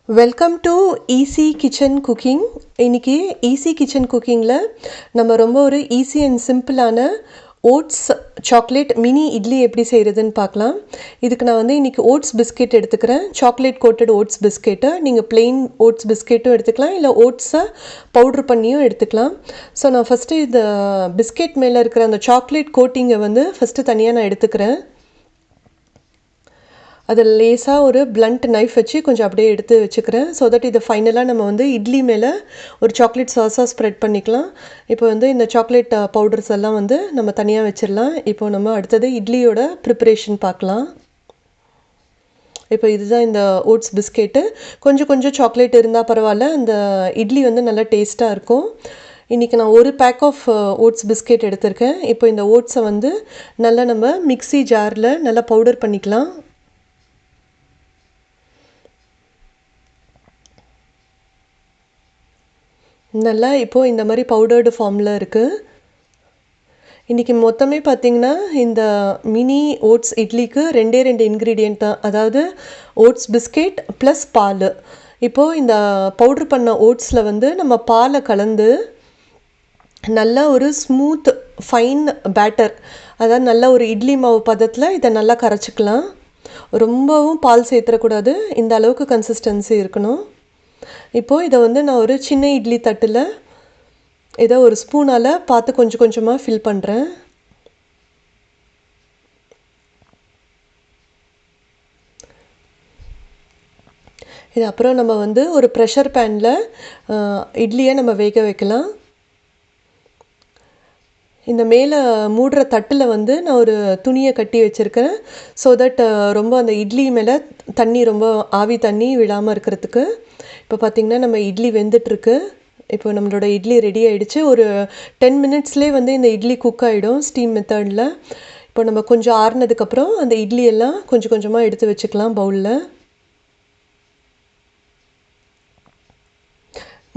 Welcome to easy kitchen cooking. இன்றைக்கி easy kitchen குக்கிங்கில் நம்ம ரொம்ப ஒரு ஈஸி அண்ட் சிம்பிளான ஓட்ஸ் சாக்லேட் மினி இட்லி எப்படி செய்கிறதுன்னு பார்க்கலாம். இதுக்கு நான் இன்றைக்கி ஓட்ஸ் பிஸ்கெட் எடுத்துக்கிறேன். Chocolate coated oats biscuit. நீங்கள் பிளெயின் ஓட்ஸ் பிஸ்கெட்டும் எடுத்துக்கலாம், இல்லை ஓட்ஸை பவுட்ரு பண்ணியும் எடுத்துக்கலாம். ஸோ நான் ஃபஸ்ட்டு இந்த பிஸ்கெட் மேலே இருக்கிற அந்த சாக்லேட் கோட்டிங்கை ஃபஸ்ட்டு தனியாக நான் எடுத்துக்கிறேன். அதில் லேசாக ஒரு பிளண்ட் நைஃப் வச்சு கொஞ்சம் அப்படியே எடுத்து வச்சுக்கிறேன். ஸோ தட் இதை ஃபைனலாக நம்ம இட்லி மேலே ஒரு சாக்லேட் சாஸாக ஸ்ப்ரெட் பண்ணிக்கலாம். இப்போ இந்த சாக்லேட் பவுடர்ஸ் எல்லாம் நம்ம தனியாக வச்சிடலாம். இப்போ நம்ம அடுத்தது இட்லியோட ப்ரிப்பரேஷன் பார்க்கலாம். இப்போ இதுதான் இந்த ஓட்ஸ் பிஸ்கெட்டு. கொஞ்சம் கொஞ்சம் சாக்லேட் இருந்தால் பரவாயில்ல, அந்த இட்லி நல்லா டேஸ்ட்டாக இருக்கும். இன்றைக்கி நான் ஒரு பேக் ஆஃப் ஓட்ஸ் பிஸ்கெட் எடுத்திருக்கேன். இப்போ இந்த ஓட்ஸை நல்லா நம்ம மிக்ஸி ஜாரில் நல்லா பவுடர் பண்ணிக்கலாம். நல்லா இப்போது இந்த மாதிரி பவுடர்டு ஃபார்மில் இருக்குது. இன்றைக்கி மொத்தமே பார்த்திங்கன்னா இந்த மினி ஓட்ஸ் இட்லிக்கு ரெண்டு இன்க்ரீடியண்ட் தான், அதாவது ஓட்ஸ் பிஸ்கெட் ப்ளஸ் பால். இப்போது இந்த பவுட்ரு பண்ண ஓட்ஸில் நம்ம பாலை கலந்து நல்லா ஒரு ஸ்மூத் ஃபைன் பேட்டர், அதாவது நல்ல ஒரு இட்லி மாவு பதத்தில் இதை நல்லா கரைச்சிக்கலாம். ரொம்பவும் பால் சேர்த்துடக்கூடாது, இந்த அளவுக்கு கன்சிஸ்டன்சி இருக்கணும். இப்போது இதை நான் ஒரு சின்ன இட்லி தட்டில் இதை ஒரு ஸ்பூனால் பார்த்து கொஞ்சம் கொஞ்சமாக ஃபில் பண்ணுறேன். இது அப்புறம் நம்ம ஒரு ப்ரெஷர் பேனில் இட்லியை நம்ம வேக வைக்கலாம். இந்த மேலே மூடுற தட்டில் நான் ஒரு துணியை கட்டி வச்சுருக்கேன். ஸோ தட் ரொம்ப அந்த இட்லி மேலே தண்ணி ரொம்ப ஆவி தண்ணி விழாமல் இருக்கிறதுக்கு. இப்போ பார்த்திங்கன்னா நம்ம இட்லி வெந்துட்டுருக்கு. இப்போ நம்மளோட இட்லி ரெடி ஆகிடுச்சு. ஒரு 10 மினிட்ஸ்லேயே இந்த இட்லி குக் ஆகிடும் ஸ்டீம் மெத்தடில். இப்போ நம்ம கொஞ்சம் ஆறுனதுக்கப்புறம் அந்த இட்லி எல்லாம் கொஞ்சம் கொஞ்சமாக எடுத்து வச்சுக்கலாம் பவுலில்.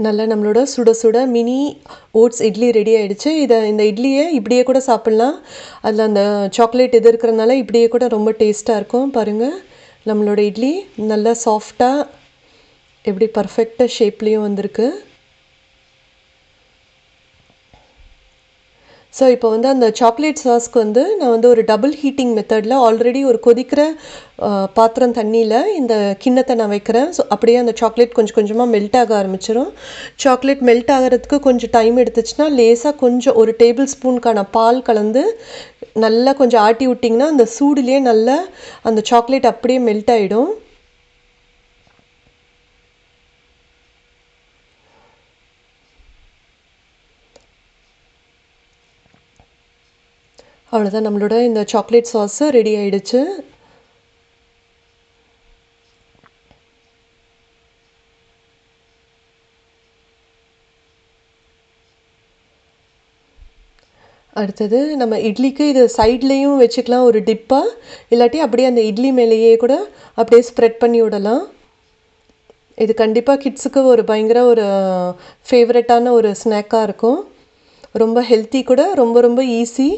நல்லா நம்மளோட சுட சுட மினி ஓட்ஸ் இட்லி ரெடி ஆகிடுச்சு. இந்த இட்லியை இப்படியே கூட சாப்பிட்லாம். அதில் அந்த சாக்லேட் இது இருக்கிறதுனால இப்படியே கூட ரொம்ப டேஸ்ட்டாக இருக்கும். பாருங்கள், நம்மளோட இட்லி நல்லா சாஃப்டாக எப்படி பர்ஃபெக்டாக ஷேப்லேயும் வந்திருக்கு. ஸோ இப்போ அந்த சாக்லேட் சாஸ்க்கு நான் ஒரு டபுள் ஹீட்டிங் மெத்தடில் ஆல்ரெடி ஒரு கொதிக்கிற பாத்திரம் தண்ணியில் இந்த கிண்ணத்தை நான் வைக்கிறேன். ஸோ அப்படியே அந்த சாக்லேட் கொஞ்சம் கொஞ்சமாக மெல்ட் ஆக ஆரம்பிச்சிடும். சாக்லேட் மெல்ட் ஆகிறதுக்கு கொஞ்சம் டைம் எடுத்துச்சுன்னா லேசாக கொஞ்சம் ஒரு டேபிள் ஸ்பூனுக்கான பால் கலந்து நல்லா கொஞ்சம் ஆட்டி விட்டிங்கன்னா அந்த சூடுலேயே நல்லா அந்த சாக்லேட் அப்படியே மெல்ட் ஆகிடும். அவ்வளோதான், நம்மளோட இந்த சாக்லேட் சாஸு ரெடி ஆகிடுச்சு. அடுத்தது நம்ம இட்லிக்கு இது சைட்லேயும் வச்சுக்கலாம் ஒரு டிப்பாக, இல்லாட்டி அப்படியே அந்த இட்லி மேலேயே கூட அப்படியே ஸ்ப்ரெட் பண்ணி விடலாம். இது கண்டிப்பாக கிட்ஸுக்கு ஒரு பயங்கர ஒரு ஃபேவரட்டான ஒரு ஸ்நாக்காக இருக்கும். ரொம்ப ஹெல்த்தி கூட, ரொம்ப ரொம்ப ஈஸி.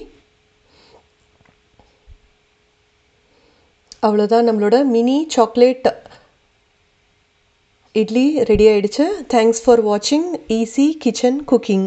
அவ்வளோதான், நம்மளோட மினி சாக்லேட் இட்லி ரெடி ஆகிடுச்சு. தேங்க்ஸ் ஃபார் வாட்சிங் ஈஸி கிச்சன் குக்கிங்.